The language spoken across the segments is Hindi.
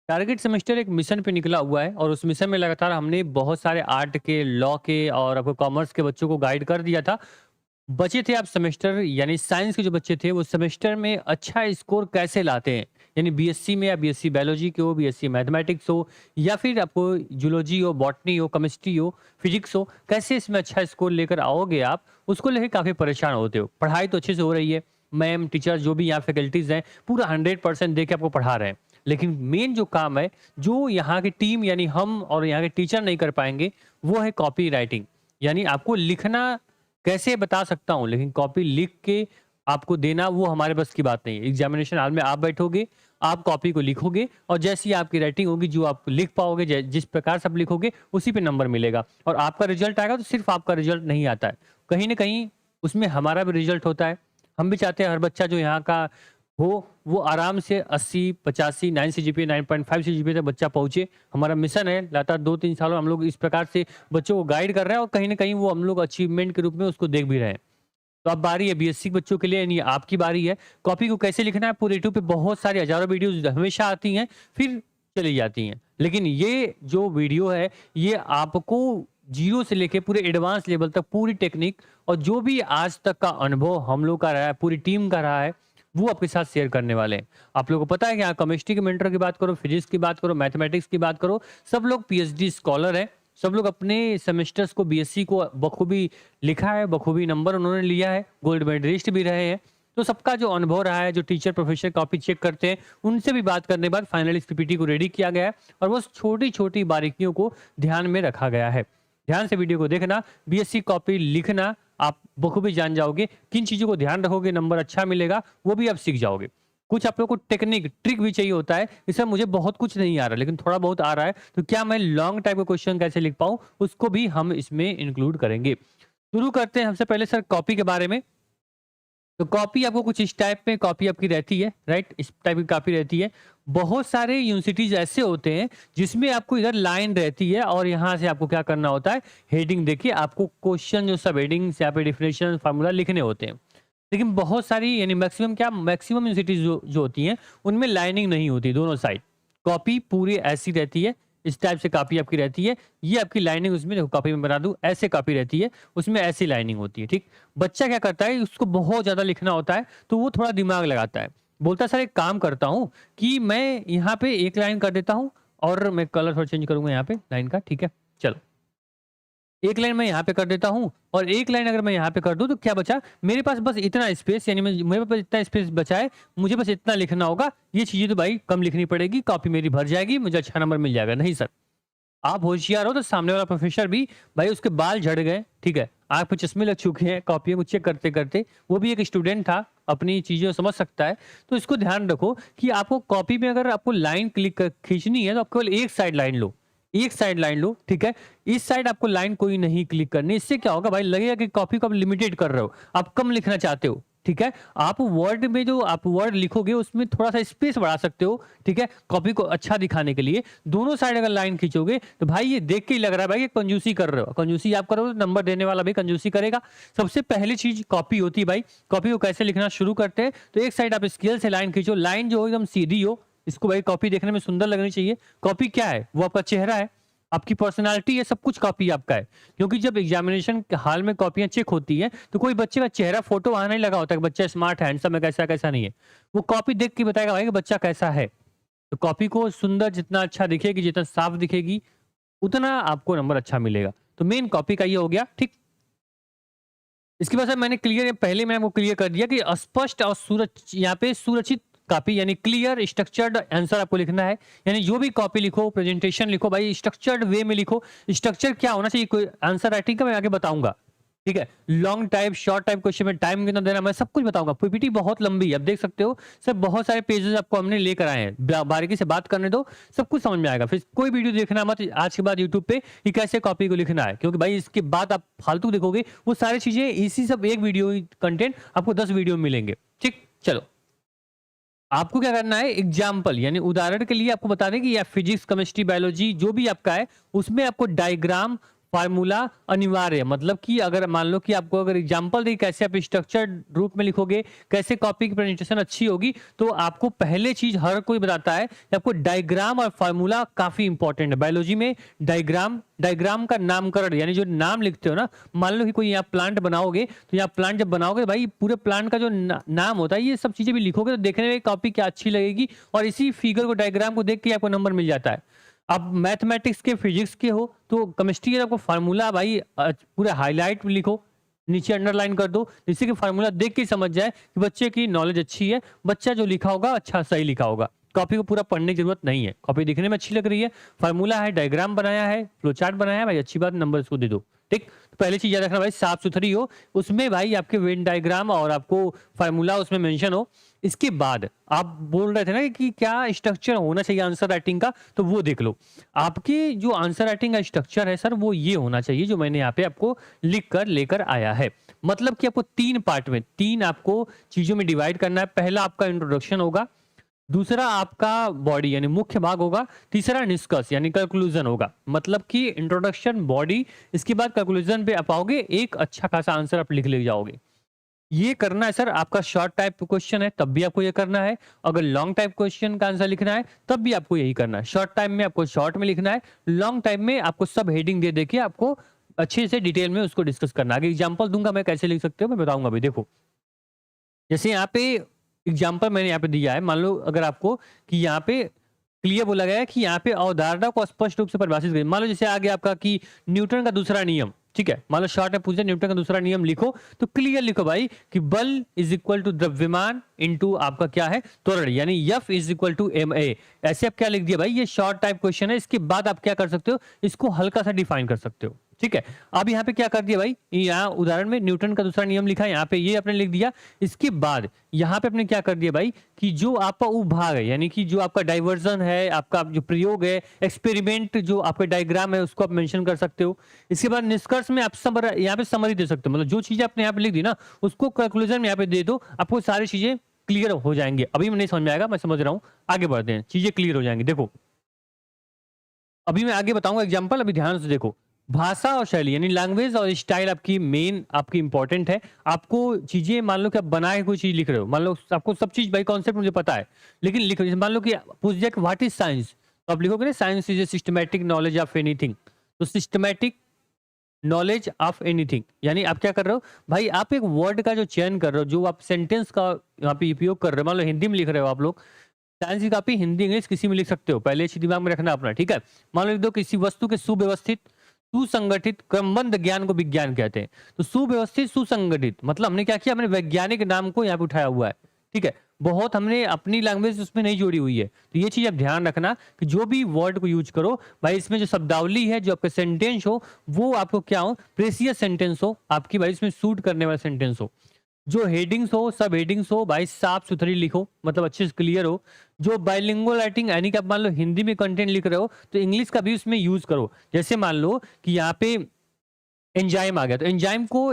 टारगेट सेमेस्टर एक मिशन पे निकला हुआ है और उस मिशन में लगातार हमने बहुत सारे आर्ट के, लॉ के और आपको कॉमर्स के बच्चों को गाइड कर दिया था। बचे थे आप सेमेस्टर यानी साइंस के जो बच्चे थे वो सेमेस्टर में अच्छा स्कोर कैसे लाते हैं? यानी बीएससी में या बीएससी बायोलॉजी के हो, बीएससी मैथमेटिक्स हो या फिर आपको जूलॉजी हो, बॉटनी हो, केमिस्ट्री हो, फिजिक्स हो, कैसे इसमें अच्छा स्कोर लेकर आओगे आप? उसको लेके काफ़ी परेशान होते हो। पढ़ाई तो अच्छे से हो रही है, मैम, टीचर जो भी यहाँ फैकल्टीज़ हैं, पूरा 100% दे के आपको पढ़ा रहे हैं। लेकिन मेन जो काम है, जो यहाँ की टीम यानी हम और यहाँ के टीचर नहीं कर पाएँगे, वो है कॉपी राइटिंग। यानी आपको लिखना कैसे बता सकता हूँ, लेकिन कॉपी लिख के आपको देना वो हमारे बस की बात नहीं है। एग्ज़ामिनेशन हॉल में आप बैठोगे, आप कॉपी को लिखोगे और जैसी आपकी राइटिंग होगी, जो आप लिख पाओगे, जिस प्रकार से आप लिखोगे, उसी पे नंबर मिलेगा और आपका रिज़ल्ट आएगा तो सिर्फ़ आपका रिज़ल्ट नहीं आता है। कहीं न कहीं उसमें हमारा भी रिज़ल्ट होता है। हम भी चाहते हैं हर बच्चा जो यहाँ का हो, वो आराम से 80, 85, 9 सीजीपीए, 9.5 सीजीपीए तक बच्चा पहुँचे। हमारा मिशन है, लगातार 2-3 सालों हम लोग इस प्रकार से बच्चों को गाइड कर रहे हैं और कहीं न कहीं वो हम लोग अचीवमेंट के रूप में उसको देख भी रहे हैं। तो अब बारी है बीएससी के बच्चों के लिए, यानी आपकी बारी है। कॉपी को कैसे लिखना है, पूरे यूट्यूब पे बहुत सारी हज़ारों वीडियोज़ हमेशा आती हैं, फिर चली जाती हैं। लेकिन ये जो वीडियो है, ये आपको ज़ीरो से लेके पूरे एडवांस लेवल तक पूरी टेक्निक और जो भी आज तक का अनुभव हम लोग का रहा है, पूरी टीम का रहा है, वो आपके साथ शेयर करने वाले हैं। आप लोगों को पता है कि हाँ, केमिस्ट्री के मेंटर की बात करो, फिजिक्स की बात करो, मैथमेटिक्स की बात करो, सब लोग पीएचडी स्कॉलर हैं। सब लोग अपने सेमेस्टर्स को बीएससी को बखूबी लिखा है, बखूबी नंबर उन्होंने लिया है, गोल्ड मेडलिस्ट भी रहे हैं। तो सबका जो अनुभव रहा है, जो टीचर प्रोफेसर कॉपी चेक करते हैं, उनसे भी बात करने के बाद फाइनली इस पीपीटी को रेडी किया गया है और बस छोटी-छोटी बारीकियों को ध्यान में रखा गया है। ध्यान से वीडियो को देखना, बीएससी कॉपी लिखना आप बखूबी जान जाओगे। किन चीज़ों को ध्यान रखोगे नंबर अच्छा मिलेगा, वो भी आप सीख जाओगे। कुछ आप लोगों को टेक्निक, ट्रिक भी चाहिए होता है। इसमें मुझे बहुत कुछ नहीं आ रहा, लेकिन थोड़ा बहुत आ रहा है, तो क्या मैं लॉन्ग टाइप का क्वेश्चन कैसे लिख पाऊँ, उसको भी हम इसमें इंक्लूड करेंगे। शुरू करते हैं सबसे पहले सर कॉपी के बारे में। तो कॉपी आपको कुछ इस टाइप में कॉपी आपकी रहती है, राइट? इस टाइप की कॉपी रहती है। बहुत सारे यूनिवर्सिटीज़ ऐसे होते हैं, जिसमें आपको इधर लाइन रहती है और यहाँ से आपको क्या करना होता है, हेडिंग देखिए आपको क्वेश्चन जो सब हेडिंग्स यहाँ पे डेफिनेशन, फार्मूला लिखने होते हैं। लेकिन बहुत सारी यानी मैक्सिमम यूनिवर्सिटीज़ जो होती हैं, उनमें लाइनिंग नहीं होती दोनों साइड। कॉपी पूरी ऐसी रहती है, इस टाइप से कॉपी आपकी रहती है। ये आपकी लाइनिंग उसमें देखो कॉपी में बना दूँ, ऐसे कॉपी रहती है, उसमें ऐसी लाइनिंग होती है, ठीक? बच्चा क्या करता है, उसको बहुत ज़्यादा लिखना होता है, तो वो थोड़ा दिमाग लगाता है। बोलता है सर एक काम करता हूँ कि मैं यहाँ पे एक लाइन कर देता हूँ और मैं कलर थोड़ा चेंज करूँगा यहाँ पे लाइन का, ठीक है? चलो। एक लाइन मैं यहाँ पे कर देता हूँ और एक लाइन अगर मैं यहाँ पे कर दूँ तो क्या बचा? मेरे पास बस इतना स्पेस यानी मेरे पास इतना स्पेस बचा है, मुझे बस इतना लिखना होगा। ये चीज़ें तो भाई कम लिखनी पड़ेगी, कॉपी मेरी भर जाएगी, मुझे अच्छा नंबर मिल जाएगा। नहीं सर, आप होशियार हो तो सामने वाला प्रोफेसर भी भाई उसके बाल झड़ गए, ठीक है? आँख पे चश्मे लग चुके हैं, कॉपियों को चेक करते-करते, वो भी एक स्टूडेंट था, अपनी चीज़ें समझ सकता है। तो इसको ध्यान रखो कि आपको कॉपी में अगर आपको लाइन खींचनी है तो आप केवल एक साइड लाइन लो। एक साइड लाइन लो, ठीक है? इस साइड आपको लाइन कोई नहीं क्लिक करनी। इससे क्या होगा भाई, लगेगा कि कॉपी को आप लिमिटेड कर रहे हो, आप कम लिखना चाहते हो, ठीक है? आप वर्ड में जो आप वर्ड लिखोगे उसमें थोड़ा-सा स्पेस बढ़ा सकते हो, ठीक है? कॉपी को अच्छा दिखाने के लिए। दोनों साइड अगर लाइन खींचोगे तो भाई ये देख के ही लग रहा है भाई कि कंजूसी कर रहे हो। कंजूसी आप करोगे तो नंबर देने वाला भी कंजूसी करेगा। सबसे पहली चीज़ कॉपी होती है भाई। कॉपी को कैसे लिखना शुरू करते हैं, तो एक साइड आप स्केल से लाइन खींचो, लाइन जो हो एकदम सीधी हो। इसको भाई कॉपी देखने में सुंदर लगनी चाहिए। कॉपी क्या है? वो आपका चेहरा है, आपकी पर्सनैलिटी है, सब कुछ कॉपी आपका है। क्योंकि जब एग्जामिनेशन के हाल में कॉपियाँ चेक होती हैं, तो कोई बच्चे का चेहरा फोटो वहाँ नहीं लगा होता है कि बच्चा स्मार्ट है, हैंडसम है, कैसा नहीं है। वो कॉपी देख के बताएगा भाई कि बच्चा कैसा है। तो कॉपी को सुंदर जितना अच्छा दिखेगी, जितना साफ दिखेगी, उतना आपको नंबर अच्छा मिलेगा। तो मेन कॉपी का ये हो गया, ठीक? इसके बाद से मैंने क्लियर पहले मैंने वो क्लियर कर दिया कि स्पष्ट और यहाँ पे सुरक्षित कॉपी यानी क्लियर स्ट्रक्चर्ड आंसर आपको लिखना है। यानी जो भी कॉपी लिखो, प्रेजेंटेशन लिखो भाई स्ट्रक्चर्ड वे में लिखो। स्ट्रक्चर क्या होना चाहिए, कोई आंसर राइटिंग का मैं आगे बताऊंगा, ठीक है? Long type, short type question में टाइम कितना देना, मैं सब कुछ बताऊंगा। पीपीटी बहुत लंबी है, आप देख सकते हो सर, बहुत सारे पेजेस आपको हमने लेकर आए हैं। बारीकी से बात करने दो, सब कुछ समझ में आएगा। फिर कोई वीडियो देखना मत आज के बाद यूट्यूब पे कि कैसे कॉपी को लिखना है, क्योंकि भाई इसके बाद आप फालतू देखोगे, वो सारी चीजें इसी सब एक वीडियो कंटेंट आपको 10 वीडियो मिलेंगे, ठीक? चलो, आपको क्या करना है, एग्जाम्पल यानी उदाहरण के लिए आपको बता दें कि या फिजिक्स, केमिस्ट्री, बायोलॉजी जो भी आपका है, उसमें आपको डायग्राम, फार्मूला अनिवार्य है। मतलब कि अगर मान लो कि आपको अगर एग्जांपल दें कैसे आप स्ट्रक्चर्ड रूप में लिखोगे, कैसे कॉपी की प्रेजेंटेशन अच्छी होगी, तो आपको पहले चीज हर कोई बताता है कि आपको डायग्राम और फार्मूला काफी इंपॉर्टेंट है। बायोलॉजी में डायग्राम का नामकरण यानी जो नाम लिखते हो ना, मान लो कि कोई यहाँ प्लांट बनाओगे, तो यहाँ प्लांट जब बनाओगे भाई पूरे प्लांट का जो नाम होता है, ये सब चीजें भी लिखोगे तो देखने में कॉपी क्या अच्छी लगेगी, और इसी फिगर को डायग्राम को देख के आपको नंबर मिल जाता है। आप मैथमेटिक्स के फिजिक्स के हो तो केमिस्ट्री के आपको फार्मूला भाई पूरा हाईलाइट लिखो, नीचे अंडरलाइन कर दो, जिससे कि फार्मूला देख के ही समझ जाए कि बच्चे की नॉलेज अच्छी है, बच्चा जो लिखा होगा अच्छा सही लिखा होगा। कॉपी को पूरा पढ़ने की जरूरत नहीं है, कॉपी दिखने में अच्छी लग रही है, फार्मूला है, डायग्राम बनाया है, फ्लो चार्ट बनाया है, भाई अच्छी बात, नंबर इसको दे दो। ठीक, तो पहली चीज याद रखना भाई साफ सुथरी हो, उसमें भाई आपके वेन डायग्राम और आपको फार्मूला उसमें मेंशन हो। इसके बाद आप बोल रहे थे ना कि क्या स्ट्रक्चर होना चाहिए आंसर राइटिंग का, तो वो देख लो। आपकी जो आंसर राइटिंग का स्ट्रक्चर है सर, वो ये होना चाहिए जो मैंने यहाँ पे आपको लिख कर लेकर आया है। मतलब कि आपको 3 पार्ट में 3 आपको चीजों में डिवाइड करना है। पहला आपका इंट्रोडक्शन होगा, दूसरा आपका बॉडी यानी मुख्य भाग होगा, तीसरा निष्कर्ष यानी कंक्लूजन होगा। मतलब कि इंट्रोडक्शन, बॉडी, इसके बाद कंक्लूजन पे आप आओगे, एक अच्छा खासा आंसर आप लिख ले जाओगे। ये करना है सर। आपका शॉर्ट टाइप क्वेश्चन है तब भी आपको ये करना है, अगर लॉन्ग टाइप क्वेश्चन का आंसर लिखना है तब भी आपको यही करना है। शॉर्ट टाइम में आपको शॉर्ट में लिखना है, लॉन्ग टाइम में आपको सब हेडिंग दे देके आपको अच्छे से डिटेल में उसको डिस्कस करना है। आगे एग्जांपल दूंगा मैं कैसे लिख सकते हो, मैं बताऊंगा अभी। देखो जैसे यहाँ पे एग्जाम्पल मैंने यहाँ पे दिया है, मान लो अगर आपको कि यहाँ पे क्लियर बोला गया है कि यहाँ पे अवधारणा को स्पष्ट रूप से परिभाषित करें। मान लो जैसे आ गया आपका कि न्यूटन का दूसरा नियम, ठीक है, मान लो शॉर्ट में पूछे न्यूटन का दूसरा नियम लिखो, तो क्लियर लिखो भाई कि बल इज इक्वल टू द्रव्यमान इनटू आपका क्या है त्वरण, यानी F is equal to ma। ऐसे आप क्या लिख दिया भाई, ये शॉर्ट टाइप क्वेश्चन है। इसके बाद आप क्या कर सकते हो, इसको हल्का सा डिफाइन कर सकते हो। ठीक है, अब यहाँ पे क्या कर दिया भाई, यहाँ उदाहरण में न्यूटन का दूसरा नियम लिखा है, यहाँ पे ये आपने लिख दिया। इसके बाद यहाँ पे आपने क्या कर दिया भाई कि जो आपका उपभाग है यानी कि जो आपका डाइवर्जन है, आपका जो प्रयोग है, एक्सपेरिमेंट जो आपका डायग्राम है, उसको आप मेंशन कर सकते हो। इसके बाद निष्कर्ष में आप सब यहाँ पे समरी दे सकते हो, मतलब जो चीजें आपने यहाँ पे लिख दी ना उसको कंक्लूजन में यहाँ पे दे दो, आपको सारी चीजें क्लियर हो जाएंगे। अभी मैं नहीं समझ में आएगा, मैं समझ रहा हूँ, आगे बढ़ते हैं, चीजें क्लियर हो जाएंगी। देखो अभी मैं आगे बताऊंगा एग्जाम्पल, अभी ध्यान से देखो। भाषा और शैली यानी लैंग्वेज और स्टाइल आपकी मेन आपकी इंपॉर्टेंट है। आपको चीजें मान लो कि आप बना के कोई चीज लिख रहे हो, मान लो आपको सब चीज भाई कॉन्सेप्ट मुझे पता है, लेकिन लिख रहे हो, मान लो कि पूछ दिया कि व्हाट इज साइंस, तो आप लिखोगे ना science is a systematic knowledge of anything. तो सिस्टमैटिक नॉलेज ऑफ एनीथिंग यानी आप क्या कर रहे हो भाई, आप एक वर्ड का जो चयन कर रहे हो, जो आप सेंटेंस का यहाँ पे उपयोग कर रहे हो, मान लो हिंदी में लिख रहे हो आप लोग, साइंस की कॉपी हिंदी इंग्लिश किसी में लिख सकते हो, पहले इसी दिमाग में रखना अपना। ठीक है, मान लो लिख दो किसी वस्तु के सुव्यवस्थित सुसंगठित क्रमबद्ध ज्ञान को विज्ञान कहते हैं। तो सुव्यवस्थित सुसंगठित मतलब हमने क्या किया, हमने वैज्ञानिक नाम को यहाँ पे उठाया हुआ है। ठीक है, बहुत हमने अपनी लैंग्वेज उसमें नहीं जोड़ी हुई है, तो ये चीज आप ध्यान रखना कि जो भी वर्ड को यूज करो भाई, इसमें जो शब्दावली है, जो आपका सेंटेंस हो, वो आपको क्या हो, प्रेसियस सेंटेंस हो आपकी भाई, इसमें सूट करने वाला सेंटेंस हो। जो हेडिंग्स हो, सब हेडिंग्स हो भाई साफ सुथरी लिखो, मतलब अच्छे से क्लियर हो। जो बाइलिंगुअल राइटिंग यानी कि आप मान लो हिंदी में कंटेंट लिख रहे हो तो इंग्लिश का भी उसमें यूज करो। जैसे मान लो कि यहाँ पे एंजाइम आ गया, तो एंजाइम को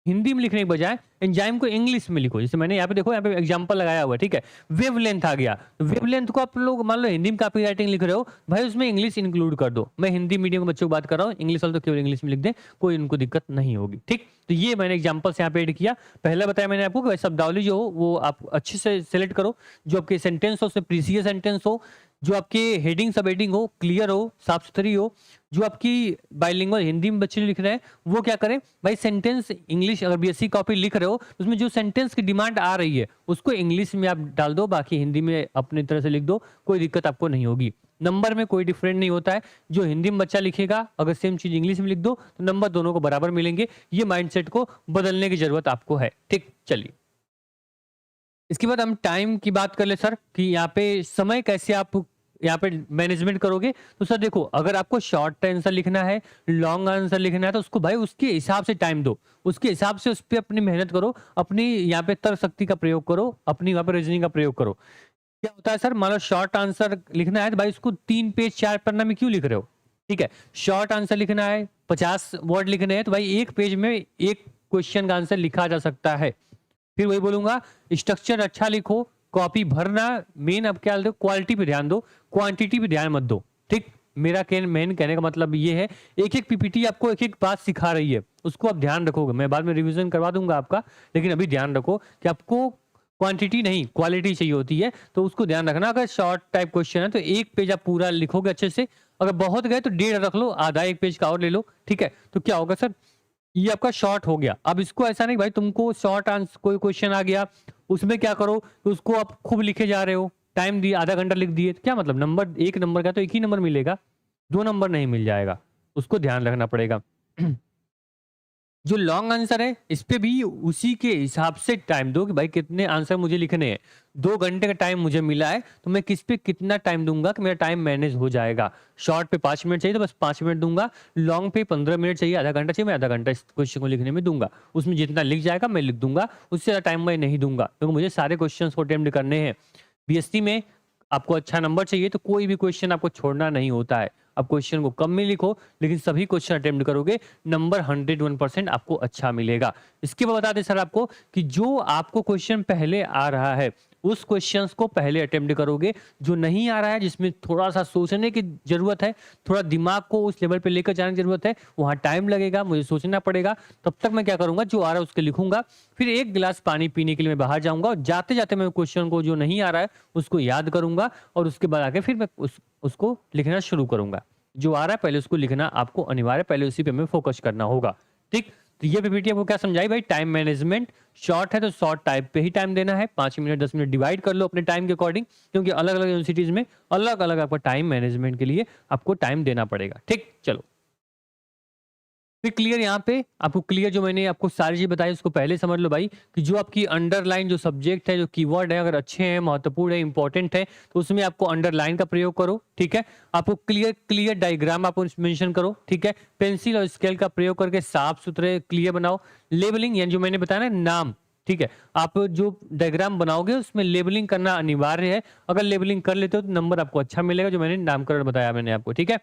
हिंदी में लिखने के बजाय एंजाइम को इंग्लिश में लिखो। जैसे मैंने यहाँ पे देखो, यहाँ पे एग्जांपल लगाया हुआ है। ठीक है, वेवलेंथ आ गया, तो वेवलेंथ को आप लोग मान लो हिंदी में कॉपी राइटिंग लिख रहे हो भाई, उसमें इंग्लिश इंक्लूड कर दो। मैं हिंदी मीडियम के बच्चों को बात कर रहा हूँ, इंग्लिश वाले तो केवल इंग्लिश में लिख दे, कोई उनको दिक्कत नहीं होगी। ठीक, तो ये मैंने एग्जाम्पल से यहाँ पे ऐड किया। पहला बताया मैंने आपको कि शब्दावली जो हो वो आप अच्छे से सिलेक्ट करो, जो आपके सेंटेंस हो उसमें प्रीसियस सेंटेंस हो, जो आपके हेडिंग सब हेडिंग हो क्लियर हो, साफ सुथरी हो। जो आपकी बाइलिंगुअल हिंदी में बच्चे लिख रहे हैं वो क्या करें भाई, सेंटेंस इंग्लिश अगर बीएससी कॉपी लिख रहे हो तो उसमें जो सेंटेंस की डिमांड आ रही है उसको इंग्लिश में आप डाल दो, बाकी हिंदी में अपनी तरह से लिख दो, कोई दिक्कत आपको नहीं होगी। नंबर में कोई डिफरेंट नहीं होता है, जो हिंदी में बच्चा लिखेगा अगर सेम चीज इंग्लिश में लिख दो तो नंबर दोनों को बराबर मिलेंगे। ये माइंडसेट को बदलने की जरूरत आपको है। ठीक, चलिए इसके बाद हम टाइम की बात कर ले सर, कि यहाँ पे समय कैसे आप यहाँ पे मैनेजमेंट करोगे। तो सर देखो, अगर आपको शॉर्ट आंसर लिखना है, लॉन्ग आंसर लिखना है, तो उसको भाई उसके हिसाब से टाइम दो, उसके हिसाब से उस पर अपनी मेहनत करो, अपनी यहाँ पे तर्क शक्ति का प्रयोग करो, अपनी वहाँ पे रीजनिंग का प्रयोग करो। क्या होता है सर, मान लो शॉर्ट आंसर लिखना है तो भाई उसको 3 पेज 4 पन्ना में क्यों लिख रहे हो। ठीक है, शॉर्ट आंसर लिखना है, 50 वर्ड लिखने हैं, तो भाई एक पेज में एक क्वेश्चन का आंसर लिखा जा सकता है। फिर वही बोलूंगा, स्ट्रक्चर अच्छा लिखो, कॉपी भरना मेन, अब क्या दो, क्वालिटी पे ध्यान दो, क्वांटिटी पे ध्यान मत दो। ठीक, मेरा मेन कहने का मतलब ये है, एक-एक पीपीटी आपको एक-एक बात सिखा रही है, उसको आप ध्यान रखोगे। मैं बाद में रिवीजन करवा दूँगा आपका, लेकिन अभी ध्यान रखो कि आपको क्वांटिटी नहीं क्वालिटी चाहिए होती है, तो उसको ध्यान रखना। अगर शॉर्ट टाइप क्वेश्चन है तो 1 पेज आप पूरा लिखोगे अच्छे से, अगर बहुत गए तो डेढ़ रख लो, आधा 1 पेज का और ले लो, ठीक है? तो क्या होगा सर, ये आपका शॉर्ट हो गया। अब इसको ऐसा नहीं भाई तुमको शॉर्ट आंसर कोई क्वेश्चन आ गया, उसमें क्या करो कि उसको आप खूब लिखे जा रहे हो, टाइम दिए, आधा घंटा लिख दिए, तो क्या मतलब, नंबर 1 नंबर का तो 1 ही नंबर मिलेगा, 2 नंबर नहीं मिल जाएगा, उसको ध्यान रखना पड़ेगा। जो लॉन्ग आंसर है इस पे भी उसी के हिसाब से टाइम दो कि भाई कितने आंसर मुझे लिखने हैं। 2 घंटे का टाइम मुझे मिला है तो मैं किस पे कितना टाइम दूंगा कि मेरा टाइम मैनेज हो जाएगा। शॉर्ट पे 5 मिनट चाहिए तो बस 5 मिनट दूंगा, लॉन्ग पे 15 मिनट चाहिए, आधा घंटा चाहिए, मैं आधा घंटा इस क्वेश्चन को लिखने में दूंगा। उसमें जितना लिख जाएगा मैं लिख दूंगा, उससे ज़्यादा टाइम मैं नहीं दूंगा, क्योंकि मुझे सारे क्वेश्चन को अटेम्प्ट करने हैं। बीएससी में आपको अच्छा नंबर चाहिए तो कोई भी क्वेश्चन आपको छोड़ना नहीं होता है। आप क्वेश्चन को कम में लिखो, लेकिन सभी क्वेश्चन अटेम्प्ट करोगे, नंबर 101% आपको अच्छा मिलेगा। इसके बाद बता दें सर आपको कि जो आपको क्वेश्चन पहले आ रहा है उस क्वेश्चंस को पहले अटेम्प्ट करोगे, जो नहीं आ रहा है जिसमें थोड़ा सा सोचने की जरूरत है, थोड़ा दिमाग को उस लेवल पे लेकर जाने की जरूरत है, वहां टाइम लगेगा, मुझे सोचना पड़ेगा, तब तक मैं क्या करूंगा, जो आ रहा है उसके लिखूंगा, फिर 1 गिलास पानी पीने के लिए मैं बाहर जाऊंगा और जाते जाते मैं क्वेश्चन को जो नहीं आ रहा है उसको याद करूंगा और उसके बाद आके फिर मैं उसको लिखना शुरू करूंगा। जो आ रहा है पहले उसको लिखना आपको अनिवार्य, पहले उसी पे हमें फोकस करना होगा। ठीक, तो ये पीपीटी आपको क्या समझाई भाई, टाइम मैनेजमेंट। शॉर्ट है तो शॉर्ट टाइप पे ही टाइम देना है, 5 मिनट 10 मिनट डिवाइड कर लो अपने टाइम के अकॉर्डिंग, क्योंकि अलग अलग यूनिवर्सिटीज में अलग अलग आपका टाइम मैनेजमेंट के लिए आपको टाइम देना पड़ेगा। ठीक, चलो फिर क्लियर। यहाँ पे आपको क्लियर, जो मैंने आपको सारी चीज बताई उसको पहले समझ लो भाई, कि जो आपकी अंडरलाइन जो सब्जेक्ट है, जो कीवर्ड है, अगर अच्छे हैं, महत्वपूर्ण है, इंपॉर्टेंट है, तो उसमें आपको अंडरलाइन का प्रयोग करो। ठीक है, आपको क्लियर क्लियर डायग्राम आपको मेंशन करो। ठीक है, पेंसिल और स्केल का प्रयोग करके साफ सुथरे क्लियर बनाओ। लेबलिंग यानी जो मैंने बताया ना, नाम, ठीक है, आप जो डायग्राम बनाओगे उसमें लेबलिंग करना अनिवार्य है। अगर लेबलिंग कर लेते हो तो नंबर आपको अच्छा मिलेगा, जो मैंने नामकरण बताया मैंने आपको। ठीक है,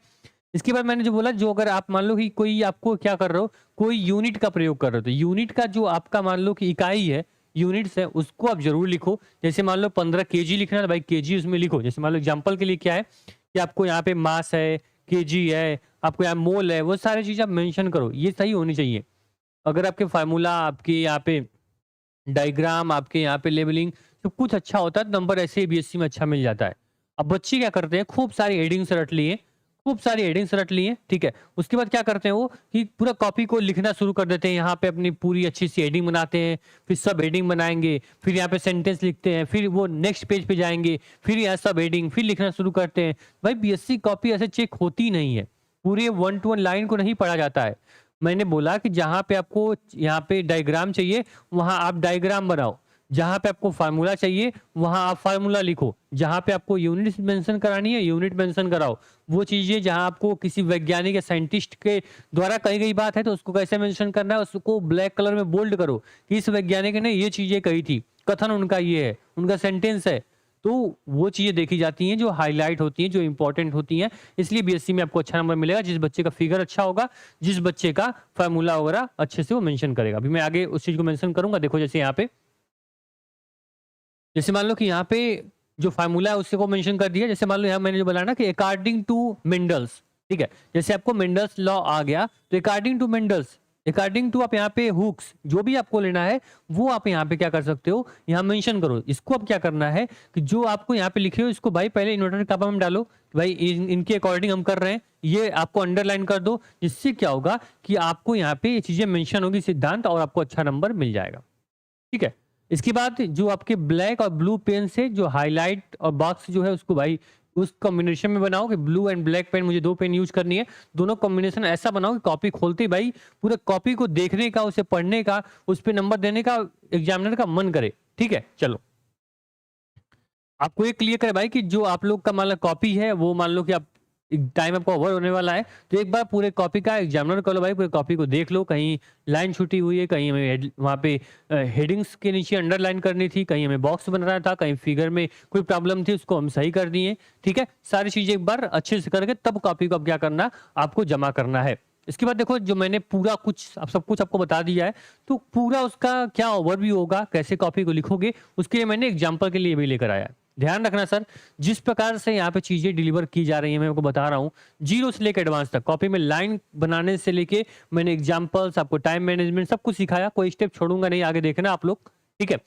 इसके बाद मैंने जो बोला, जो अगर आप मान लो कि कोई आपको क्या कर रहे हो, कोई यूनिट का प्रयोग कर रहे हो, तो यूनिट का जो आपका मान लो कि इकाई है, यूनिट्स है, उसको आप जरूर लिखो। जैसे मान लो 15 केजी लिखना है तो भाई केजी उसमें लिखो। जैसे मान लो एग्जांपल के लिए क्या है कि आपको यहाँ पे मास है, केजी है, आपको यहाँ मोल है, वो सारी चीज आप मेंशन करो, ये सही होनी चाहिए। अगर आपके फार्मूला, आपके यहाँ पे डायग्राम, आपके यहाँ पे लेबलिंग सब कुछ अच्छा होता है तो नंबर ऐसे ही बीएससी में अच्छा मिल जाता है। अब बच्चे क्या करते हैं, खूब सारी हेडिंग्स रट लिए, खूब सारी हेडिंग्स रट लिए, ठीक है, उसके बाद क्या करते हैं वो कि पूरा कॉपी को लिखना शुरू कर देते हैं। यहाँ पे अपनी पूरी अच्छी सी हेडिंग बनाते हैं, फिर सब हेडिंग बनाएंगे, फिर यहाँ पे सेंटेंस लिखते हैं, फिर वो नेक्स्ट पेज पे जाएंगे, फिर यहाँ सब हेडिंग, फिर लिखना शुरू करते हैं। भाई बीएससी कॉपी ऐसे चेक होती नहीं है, पूरे 1 to 1 लाइन को नहीं पढ़ा जाता है। मैंने बोला कि जहां पे आपको यहाँ पे डायग्राम चाहिए वहां आप डायग्राम बनाओ, जहां पे आपको फार्मूला चाहिए वहां आप फार्मूला लिखो, जहां पे आपको यूनिट मेंशन करानी है यूनिट मेंशन कराओ। वो चीजें जहां आपको किसी वैज्ञानिक या साइंटिस्ट के द्वारा कही गई बात है तो उसको कैसे मेंशन करना है, उसको ब्लैक कलर में बोल्ड करो कि इस वैज्ञानिक ने ये चीजें कही थी, कथन उनका ये है, उनका सेंटेंस है। तो वो चीजें देखी जाती हैं जो हाईलाइट होती हैं, जो इंपॉर्टेंट होती हैं। इसलिए बीएससी में आपको अच्छा नंबर मिलेगा जिस बच्चे का फिगर अच्छा होगा, जिस बच्चे का फार्मूला वगैरह अच्छे से वो मेंशन करेगा। अभी मैं आगे उस चीज को मेंशन करूंगा। देखो जैसे यहाँ पे, जैसे मान लो कि यहाँ पे जो फार्मूला है उससे को मेंशन कर दिया। जैसे मान लो यहाँ मैंने जो बोला ना कि अकॉर्डिंग टू मेंडल्स, ठीक है, जैसे आपको मेंडल्स लॉ आ गया तो according to Mendel's, according to आप यहाँ पे हुक्स जो भी आपको लेना है वो आप यहाँ पे क्या कर सकते हो, यहाँ मेंशन करो। इसको अब क्या करना है कि जो आपको यहाँ पे लिखे हो इसको भाई पहले इन्वर्टेड कॉमा में डालो, भाई इनके अकॉर्डिंग हम कर रहे हैं, ये आपको अंडरलाइन कर दो। जिससे क्या होगा कि आपको यहाँ पे ये चीजें मेंशन होगी सिद्धांत, और आपको अच्छा नंबर मिल जाएगा। ठीक है, इसके बाद जो आपके ब्लैक और ब्लू पेन से जो हाईलाइट और बॉक्स जो है उसको भाई उस कॉम्बिनेशन में बनाओ कि ब्लू एंड ब्लैक पेन, मुझे 2 पेन यूज करनी है, दोनों कॉम्बिनेशन ऐसा बनाओ कि कॉपी खोलते ही भाई पूरे कॉपी को देखने का, उसे पढ़ने का, उस पर नंबर देने का एग्जामिनर का मन करे। ठीक है, चलो आपको ये क्लियर करे भाई कि जो आप लोग का मान लो कॉपी है वो मान लो कि आप टाइम आपका ओवर होने वाला है, तो एक बार पूरे कॉपी का एग्जामिनर कर लो भाई, पूरे कॉपी को देख लो, कहीं लाइन छूटी हुई है, कहीं हमें वहाँ पे हेडिंग्स के नीचे अंडरलाइन करनी थी, कहीं हमें बॉक्स बनाना था, कहीं फिगर में कोई प्रॉब्लम थी उसको हम सही कर दिए। ठीक है, सारी चीजें एक बार अच्छे से करके तब कॉपी को अब क्या करना, आपको जमा करना है। इसके बाद देखो जो मैंने पूरा कुछ अब सब कुछ आपको बता दिया है, तो पूरा उसका क्या ओवरव्यू होगा, कैसे कॉपी को लिखोगे, उसके लिए मैंने एग्जाम्पल के लिए भी लेकर आया है। ध्यान रखना सर, जिस प्रकार से यहाँ पे चीज़ें डिलीवर की जा रही हैं, मैं आपको बता रहा हूँ, जीरो से लेकर एडवांस तक। कॉपी में लाइन बनाने से लेके मैंने एग्जांपल्स, आपको टाइम मैनेजमेंट सब कुछ सिखाया, कोई स्टेप छोड़ूंगा नहीं, आगे देखना आप लोग, ठीक है।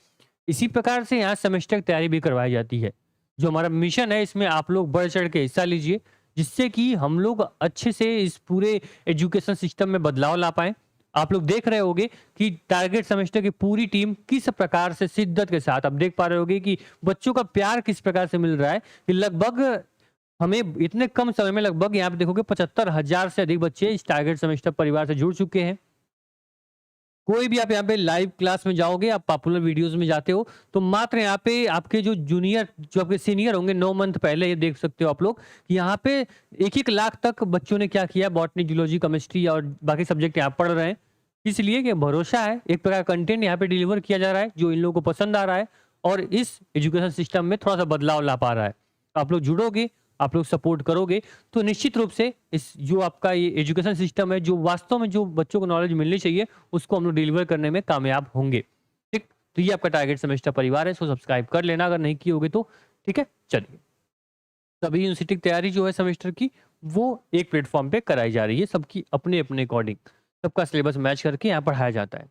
इसी प्रकार से यहाँ सेमेस्टर की तैयारी भी करवाई जाती है। जो हमारा मिशन है, इसमें आप लोग बढ़ चढ़ के हिस्सा लीजिए, जिससे कि हम लोग अच्छे से इस पूरे एजुकेशन सिस्टम में बदलाव ला पाएँ। आप लोग देख रहे होंगे कि टारगेट सेमेस्टर की पूरी टीम किस प्रकार से शिद्दत के साथ, आप देख पा रहे होंगे कि बच्चों का प्यार किस प्रकार से मिल रहा है, कि लगभग हमें इतने कम समय में लगभग यहाँ पे देखोगे 75,000 से अधिक बच्चे इस टारगेट सेमेस्टर परिवार से जुड़ चुके हैं। कोई भी आप यहाँ पे लाइव क्लास में जाओगे, आप पॉपुलर वीडियोस में जाते हो, तो मात्र यहाँ पे आपके जो जूनियर, जो आपके सीनियर होंगे 9 मंथ पहले, ये देख सकते हो आप लोग कि यहाँ पे 1-1 लाख तक बच्चों ने क्या किया, बॉटनी, जूलॉजी, केमिस्ट्री और बाकी सब्जेक्ट यहाँ पढ़ रहे हैं। इसलिए कि भरोसा है, एक प्रकार का कंटेंट यहाँ पे डिलीवर किया जा रहा है जो इन लोगों को पसंद आ रहा है और इस एजुकेशन सिस्टम में थोड़ा सा बदलाव ला पा रहा है। आप लोग जुड़ोगे, आप लोग सपोर्ट करोगे, तो निश्चित रूप से इस जो आपका ये एजुकेशन सिस्टम है, जो वास्तव में जो बच्चों को नॉलेज मिलनी चाहिए, उसको हम लोग डिलीवर करने में कामयाब होंगे। ठीक, तो ये आपका टारगेट सेमेस्टर परिवार है, सो सब्सक्राइब कर लेना अगर नहीं किए होगे तो। ठीक है, चलिए, सभी यूनिवर्सिटी की तैयारी जो है सेमेस्टर की, वो एक प्लेटफॉर्म पे कराई जा रही है, सबकी अपने अपने अकॉर्डिंग, सबका सिलेबस मैच करके यहाँ पढ़ाया जाता है।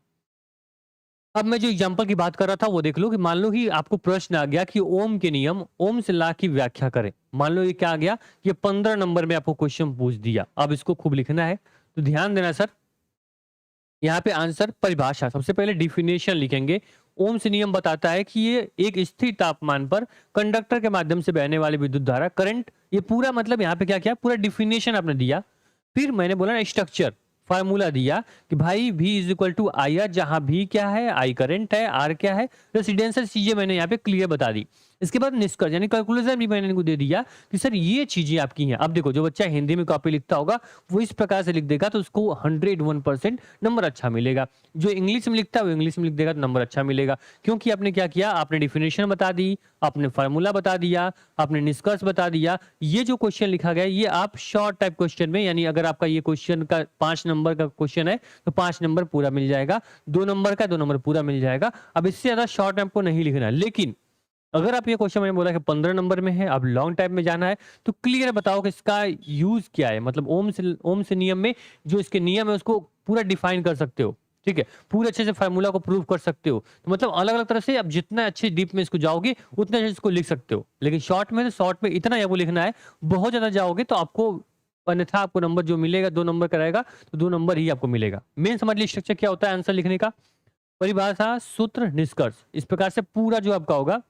अब मैं जो एग्जांपल की बात कर रहा था वो देख लो, कि मान लो कि आपको प्रश्न आ गया कि ओम के नियम, ओम से ला की व्याख्या करें। मान लो ये क्या आ गया, ये 15 नंबर में आपको क्वेश्चन पूछ दिया, अब इसको खूब लिखना है, तो ध्यान देना सर। यहाँ पे आंसर परिभाषा, सबसे पहले डिफिनेशन लिखेंगे। ओम से नियम बताता है कि ये एक स्थिर तापमान पर कंडक्टर के माध्यम से बहने वाली विद्युत धारा, करंट, ये पूरा मतलब यहाँ पे क्या किया, पूरा डिफिनेशन आपने दिया। फिर मैंने बोला स्ट्रक्चर, फार्मूला दिया कि भाई V is equal to I R, जहां V क्या है, I करंट है, R क्या है, रेसिडेंशियल चीजें मैंने यहाँ पे क्लियर बता दी। इसके बाद निष्कर्ष यानी कैलकुलेशन भी मैंने इनको दे दिया कि सर ये चीजें आपकी हैं। अब देखो, जो बच्चा हिंदी में कॉपी लिखता होगा वो इस प्रकार से लिख देगा तो उसको 101% नंबर अच्छा मिलेगा। जो इंग्लिश में लिखता है वो इंग्लिश में लिख देगा तो नंबर अच्छा मिलेगा, क्योंकि आपने क्या किया, आपने डिफिनेशन बता दी, आपने फार्मूला बता दिया, आपने निष्कर्ष बता दिया। ये जो क्वेश्चन लिखा गया है, ये आप शॉर्ट टाइप क्वेश्चन में, यानी अगर आपका ये क्वेश्चन का 5 नंबर का क्वेश्चन है तो 5 नंबर पूरा मिल जाएगा, 2 नंबर का 2 नंबर पूरा मिल जाएगा। अब इससे ज्यादा शॉर्ट टाइप को नहीं लिखना है। लेकिन अगर आप ये क्वेश्चन, मैंने बोला कि 15 नंबर में है, अब लॉन्ग टाइप में जाना है, तो क्लियर बताओ कि इसका यूज क्या है, मतलब ओम से नियम में जो इसके नियम है उसको पूरा डिफाइन कर सकते हो। ठीक है, पूरे अच्छे से फार्मूला को प्रूव कर सकते हो। तो मतलब अलग अलग तरह से आप जितना अच्छे डीप में इसको जाओगे उतने अच्छे इसको लिख सकते हो। लेकिन शॉर्ट में, तो शॉर्ट में इतना आपको लिखना है, बहुत ज्यादा जाओगे तो आपको, अन्यथा आपको नंबर जो मिलेगा 2 नंबर का रहेगा, तो 2 नंबर ही आपको मिलेगा। मेन समझ लीजिए स्ट्रक्चर क्या होता है आंसर लिखने का, परिभाषा, सूत्र, निष्कर्ष, इस प्रकार से पूरा जो आपका होगा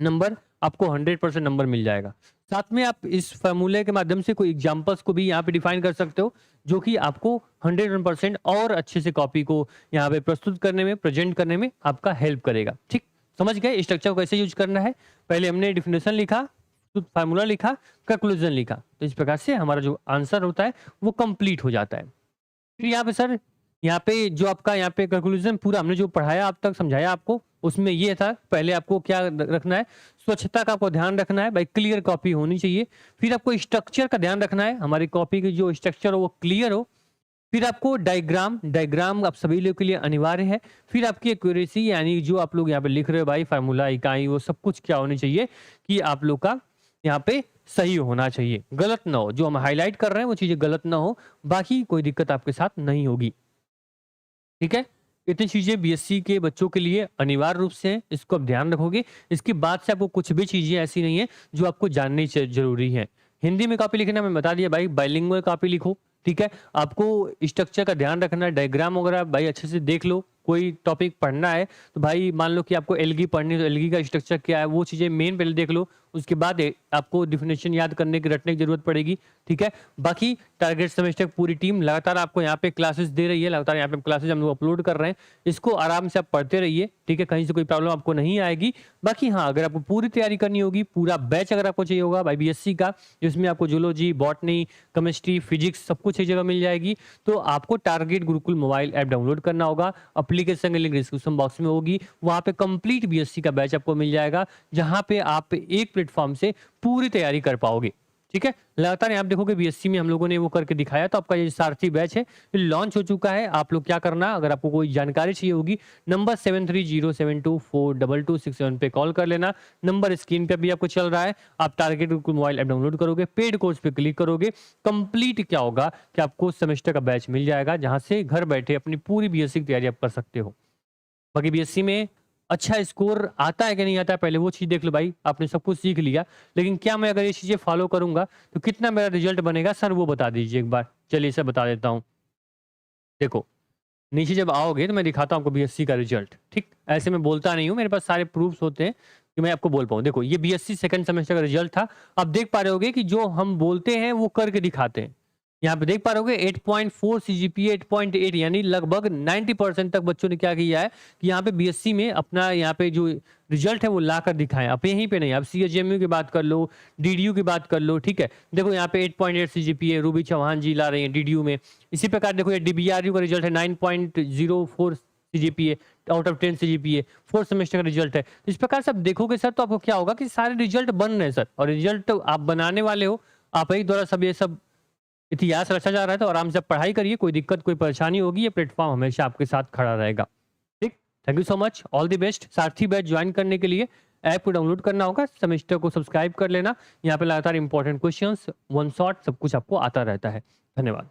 नंबर, आपको 100% नंबर मिल जाएगा। साथ में आप इस फार्मूले के माध्यम से कोई एग्जांपल्स को भी यहाँ पे डिफाइन कर सकते हो, जो कि आपको 100% और अच्छे से कॉपी को यहाँ पे प्रस्तुत करने में, प्रेजेंट करने में आपका हेल्प करेगा। ठीक, समझ गए स्ट्रक्चर को कैसे यूज करना है। पहले हमने डिफिनेशन लिखा, फार्मूला लिखा, कंक्लूजन लिखा, तो इस प्रकार से हमारा जो आंसर होता है वो कंप्लीट हो जाता है। फिर यहाँ पे सर, यहाँ पे जो आपका यहाँ पे कंक्लूजन पूरा हमने जो पढ़ाया अब तक, समझाया आपको, उसमें ये था, पहले आपको क्या रखना है, स्वच्छता का आपको ध्यान रखना है भाई, क्लियर कॉपी होनी चाहिए। फिर आपको स्ट्रक्चर का ध्यान रखना है, हमारी कॉपी की जो स्ट्रक्चर हो वो क्लियर हो। फिर आपको डायग्राम, डायग्राम आप सभी लोगों के लिए अनिवार्य है। फिर आपकी एक्यूरेसी, यानी जो आप लोग यहाँ पे लिख रहे हो भाई, फार्मूला, इकाई, वो सब कुछ क्या होनी चाहिए कि आप लोग का यहाँ पे सही होना चाहिए, गलत ना हो। जो हम हाईलाइट कर रहे हैं वो चीजें गलत ना हो, बाकी कोई दिक्कत आपके साथ नहीं होगी। ठीक है, इतनी चीजें बीएससी के बच्चों के लिए अनिवार्य रूप से हैं, इसको आप ध्यान रखोगे। इसके बाद से आपको कुछ भी चीजें ऐसी नहीं है जो आपको जाननी जरूरी है। हिंदी में कॉपी लिखना मैं बता दिया भाई, बाइलिंगुअल कॉपी लिखो। ठीक है, आपको स्ट्रक्चर का ध्यान रखना है, डायग्राम वगैरह भाई अच्छे से देख लो। कोई टॉपिक पढ़ना है तो भाई मान लो कि आपको एल्गी पढ़नी है, तो एल्गी का स्ट्रक्चर क्या है वो चीजें मेन पहले देख लो, उसके बाद आपको डिफिनेशन याद करने की, रटने की जरूरत पड़ेगी। ठीक है, बाकी टारगेट सेमेस्टर पूरी टीम लगातार आपको यहाँ पे क्लासेस दे रही है, लगातार यहाँ पे क्लासेस हम लोग अपलोड कर रहे हैं, इसको आराम से आप पढ़ते रहिए। ठीक है, कहीं से कोई प्रॉब्लम आपको नहीं आएगी। बाकी हाँ, अगर आपको पूरी तैयारी करनी होगी, पूरा बैच अगर आपको चाहिए होगा भाई बीएससी का, जिसमें आपको जूलॉजी, बॉटनी, केमिस्ट्री, फिजिक्स सब कुछ एक जगह मिल जाएगी, तो आपको target Gurukul mobile app download करना होगा। एप्लीकेशन की लिंक डिस्क्रिप्शन बॉक्स में होगी, वहां पे कंप्लीट बीएससी का बैच आपको मिल जाएगा, जहां पे आप एक प्लेटफॉर्म से पूरी तैयारी कर पाओगे। ठीक है, लगातार यहाँ पे देखोगे बीएससी में हम लोगों ने वो करके दिखाया। तो आपका ये सारथी बैच है, ये लॉन्च हो चुका है। आप लोग क्या करना, अगर आपको कोई जानकारी चाहिए होगी, नंबर 7307242267 पे कॉल कर लेना। नंबर स्क्रीन पे भी आपको चल रहा है। आप टारगेट मोबाइल ऐप डाउनलोड करोगे, पेड कोर्स पे क्लिक करोगे, कंप्लीट क्या होगा कि आपको सेमेस्टर का बैच मिल जाएगा, जहां से घर बैठे अपनी पूरी बीएससी की तैयारी आप कर सकते हो। बाकी बीएससी में अच्छा स्कोर आता है कि नहीं आता है, पहले वो चीज़ देख लो भाई। आपने सब कुछ सीख लिया, लेकिन क्या मैं अगर ये चीज़ें फॉलो करूंगा तो कितना मेरा रिजल्ट बनेगा सर, वो बता दीजिए एक बार। चलिए इसे बता देता हूँ। देखो, नीचे जब आओगे तो मैं दिखाता हूँ आपको बीएससी का रिजल्ट। ठीक, ऐसे मैं बोलता नहीं हूँ, मेरे पास सारे प्रूफ्स होते हैं कि मैं आपको बोल पाऊँ। देखो, ये बीएससी सेकंड सेमेस्टर का रिजल्ट था। आप देख पा रहे होगे कि जो हम बोलते हैं वो करके दिखाते हैं। यहाँ पे देख पा रहे होगे 8.4 सीजीपीए, 8.8, यानी लगभग 90% तक बच्चों ने क्या किया है कि यहाँ पे बीएससी में अपना यहाँ पे जो रिजल्ट है वो ला कर दिखाएं। आप यहीं पे नहीं, आप सीएचएमयू की बात कर लो, डीडीयू की बात कर लो। ठीक है, देखो यहाँ पे 8.8 सीजीपीए रूबी चौहान जी ला रहे हैं डीडीयू में। इसी प्रकार देखो ये डीबीआरयू का रिजल्ट है 9.04 CGPA out of 10 CGPA, fourth semester का रिजल्ट है। इस प्रकार से आप देखोगे सर तो आपको क्या होगा कि सारे रिजल्ट बन रहे हैं सर, और रिजल्ट आप बनाने वाले हो, आप ही द्वारा सब ये सब इतिहास रचा जा रहा है। तो आराम से पढ़ाई करिए, कोई दिक्कत कोई परेशानी होगी, ये प्लेटफॉर्म हमेशा आपके साथ खड़ा रहेगा। ठीक, thank you so much, all the best. Sarathi batch join करने के लिए ऐप को डाउनलोड करना होगा, सेमेस्टर को सब्सक्राइब कर लेना। यहाँ पे लगातार इंपॉर्टेंट क्वेश्चंस, वन शॉट सब कुछ आपको आता रहता है। धन्यवाद।